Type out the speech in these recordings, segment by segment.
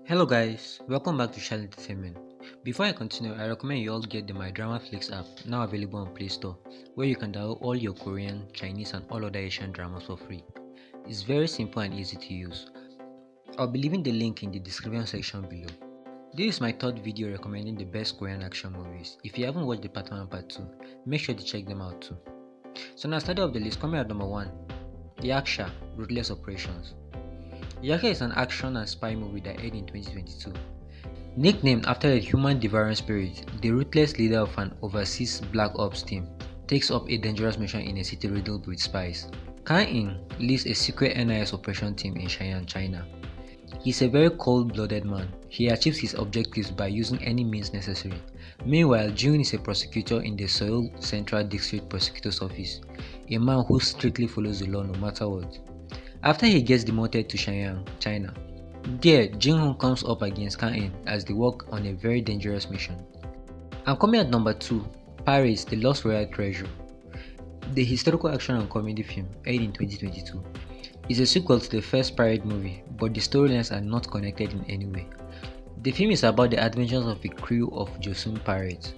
Hello guys, welcome back to Shell Entertainment. Before I continue, I recommend you all get the My Drama Flix app, now available on Play Store, where you can download all your Korean, Chinese and all other Asian dramas for free. It's very simple and easy to use. I'll be leaving the link in the description section below. This is my third video recommending the best Korean action movies. If you haven't watched the part 1 and part 2, make sure to check them out too. So now starting off the list, coming at number 1, Yaksha, Ruthless Operations. Yaksha is an action and spy movie that aired in 2022. Nicknamed after a human devouring spirit, the ruthless leader of an overseas Black Ops team takes up a dangerous mission in a city riddled with spies. Kan-in leads a secret NIS operation team in Xi'an, China. He's a very cold-blooded man. He achieves his objectives by using any means necessary. Meanwhile, Jun is a prosecutor in the Seoul Central District Prosecutor's Office, a man who strictly follows the law no matter what. After he gets demoted to Xi'an, China, there, Jin-Hoon comes up against Kan-in as they work on a very dangerous mission. And coming at number 2, Pirates: The Lost Royal Treasure. The historical action and comedy film, aired in 2022, is a sequel to the first pirate movie, but the storylines are not connected in any way. The film is about the adventures of a crew of Joseon pirates,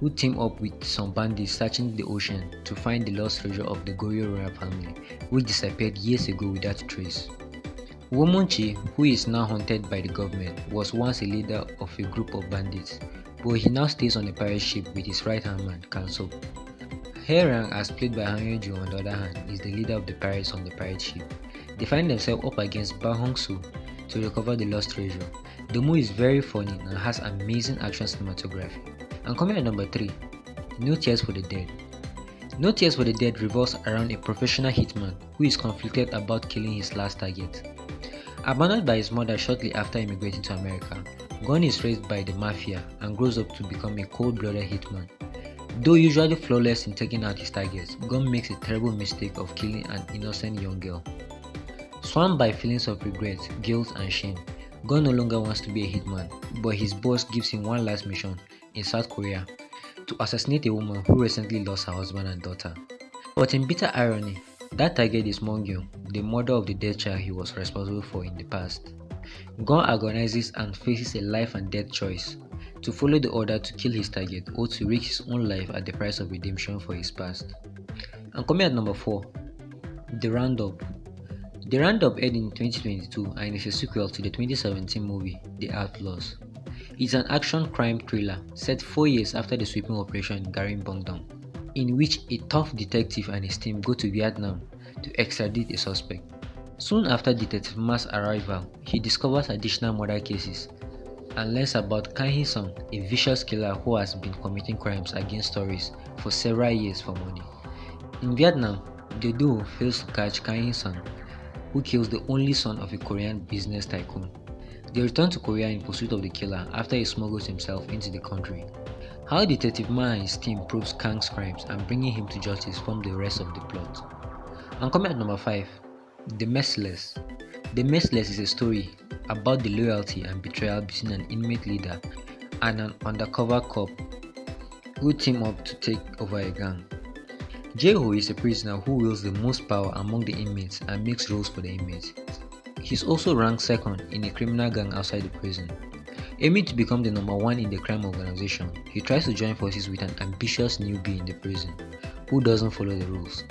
who team up with some bandits searching the ocean to find the lost treasure of the Goryeo royal family, which disappeared years ago without trace. Womunchi, who is now haunted by the government, was once a leader of a group of bandits, but he now stays on a pirate ship with his right-hand man, Kanso. Haerang, as played by Han Yeju on the other hand, is the leader of the pirates on the pirate ship. They find themselves up against Ba Hong-soo to recover the lost treasure. The movie is very funny and has amazing action cinematography. And coming at number 3, No Tears for the Dead. No Tears for the Dead revolves around a professional hitman who is conflicted about killing his last target. Abandoned by his mother shortly after immigrating to America, Gon is raised by the mafia and grows up to become a cold-blooded hitman. Though usually flawless in taking out his targets, Gon makes a terrible mistake of killing an innocent young girl. Swamped by feelings of regret, guilt and shame, Gon no longer wants to be a hitman, but his boss gives him one last mission in South Korea to assassinate a woman who recently lost her husband and daughter. But in bitter irony, that target is Mongyeon, the mother of the dead child he was responsible for in the past. Gon agonizes and faces a life and death choice: to follow the order to kill his target or to risk his own life at the price of redemption for his past. And coming at number 4, The Roundup. The Roundup aired in 2022 and is a sequel to the 2017 movie The Outlaws. It's an action crime thriller set 4 years after the sweeping operation in Garinbongdong, in which a tough detective and his team go to Vietnam to extradite a suspect. Soon after Detective Ma's arrival, he discovers additional murder cases and learns about Kang Hee-sung, a vicious killer who has been committing crimes against tourists for several years for money. In Vietnam, the duo fails to catch Kang Hee-sung, who kills the only son of a Korean business tycoon. They return to Korea in pursuit of the killer after he smuggles himself into the country. How Detective Ma and his team proves Kang's crimes and bringing him to justice form the rest of the plot. And coming at number 5, The Merciless. The Merciless is a story about the loyalty and betrayal between an inmate leader and an undercover cop who team up to take over a gang. Jae-ho is a prisoner who wields the most power among the inmates and makes rules for the inmates. He's also ranked second in a criminal gang outside the prison. Aiming to become the number 1 in the crime organization, he tries to join forces with an ambitious newbie in the prison who doesn't follow the rules.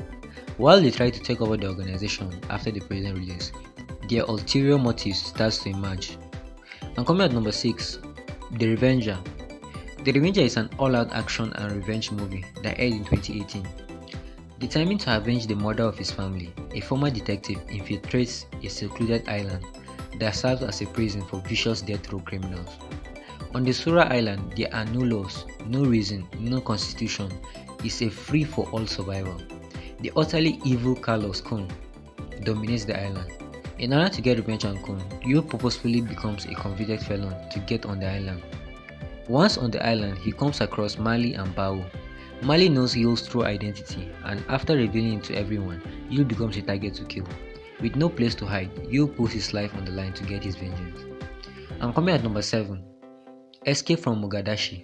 While they try to take over the organization after the prison release, their ulterior motives starts to emerge. And coming at number 6, The Revenger. The Revenger is an all-out action and revenge movie that aired in 2018. Determined to avenge the murder of his family, a former detective infiltrates a secluded island that serves as a prison for vicious death row criminals. On the Sura Island, there are no laws, no reason, no constitution. It's a free-for-all survival. The utterly evil Carlos Kun dominates the island. In order to get revenge on Kun, Yu purposefully becomes a convicted felon to get on the island. Once on the island, he comes across Mali and Bao. Mali knows Yu's true identity, and after revealing it to everyone, Yu becomes a target to kill. With no place to hide, Yu puts his life on the line to get his vengeance. And coming at number 7, Escape from Mogadishu.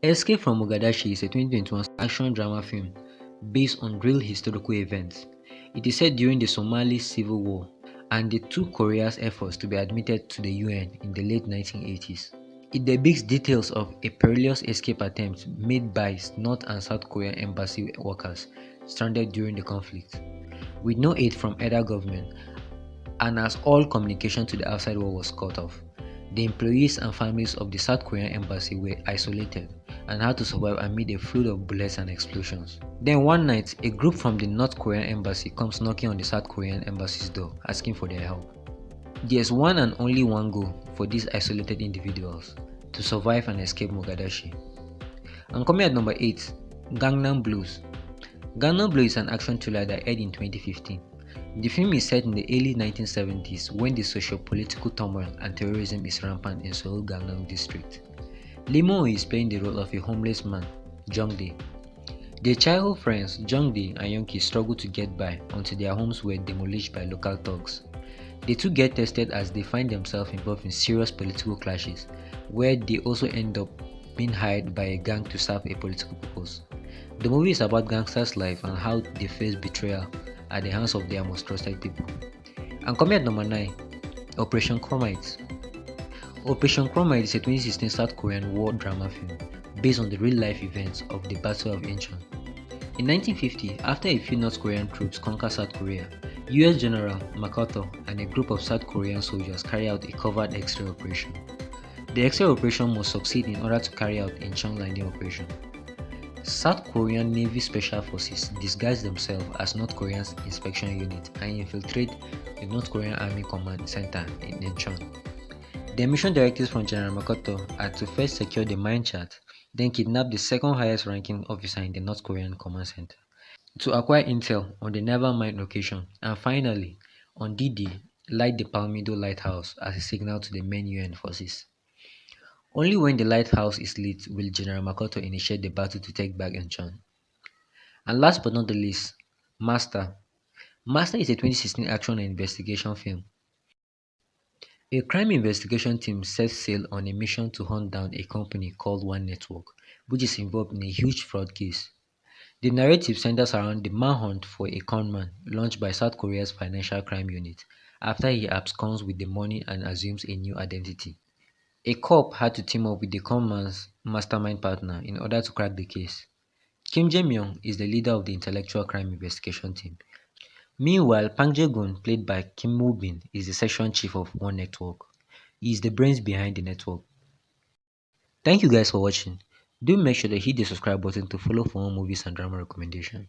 Escape from Mogadishu is a 2021 action drama film based on real historical events. It is set during the Somali Civil War and the two Korea's efforts to be admitted to the UN in the late 1980s. It depicts details of a perilous escape attempt made by North and South Korean embassy workers stranded during the conflict, with no aid from either government, and as all communication to the outside world was cut off. The employees and families of the South Korean embassy were isolated and had to survive amid a flood of bullets and explosions. Then one night, a group from the North Korean embassy comes knocking on the South Korean embassy's door asking for their help. There's one and only one goal for these isolated individuals: to survive and escape Mogadishu. And coming at number 8, Gangnam Blues. Gangnam Blues is an action thriller that aired in 2015. The film is set in the early 1970s when the socio-political turmoil and terrorism is rampant in Seoul Gangnam district. Lee Mo is playing the role of a homeless man, Jung-dae. Their childhood friends, Jung-dae and Young-ki, struggle to get by until their homes were demolished by local thugs. The two get tested as they find themselves involved in serious political clashes, where they also end up being hired by a gang to serve a political purpose. The movie is about gangsters' life and how they face betrayal at the hands of their most trusted people. And coming at number 9, Operation Chromite. Operation Chromite is a 2016 South Korean war drama film based on the real-life events of the Battle of Incheon. In 1950, after a few North Korean troops conquered South Korea, US General MacArthur and a group of South Korean soldiers carry out a covert X-ray operation. The X-ray operation must succeed in order to carry out Incheon landing operation. South Korean Navy Special Forces disguise themselves as North Korea's inspection unit and infiltrate the North Korean Army Command Center in Incheon. The mission directives from General MacArthur are to first secure the mine chart, then kidnap the second highest ranking officer in the North Korean Command Center, to acquire intel on the naval mine location, and finally, on D-Day, light the Palmido lighthouse as a signal to the main UN forces. Only when the lighthouse is lit will General MacArthur initiate the battle to take back Incheon. And last but not the least, Master. Master is a 2016 action and investigation film. A crime investigation team sets sail on a mission to hunt down a company called One Network, which is involved in a huge fraud case. The narrative centers around the manhunt for a conman launched by South Korea's Financial Crime Unit after he absconds with the money and assumes a new identity. A cop had to team up with the conman's mastermind partner in order to crack the case. Kim Jae-myung is the leader of the intellectual crime investigation team. Meanwhile, Park Jae-gun, played by Kim Woo-bin, is the section chief of One Network. He is the brains behind the network. Thank you guys for watching. Do make sure to hit the subscribe button to follow for more movies and drama recommendations.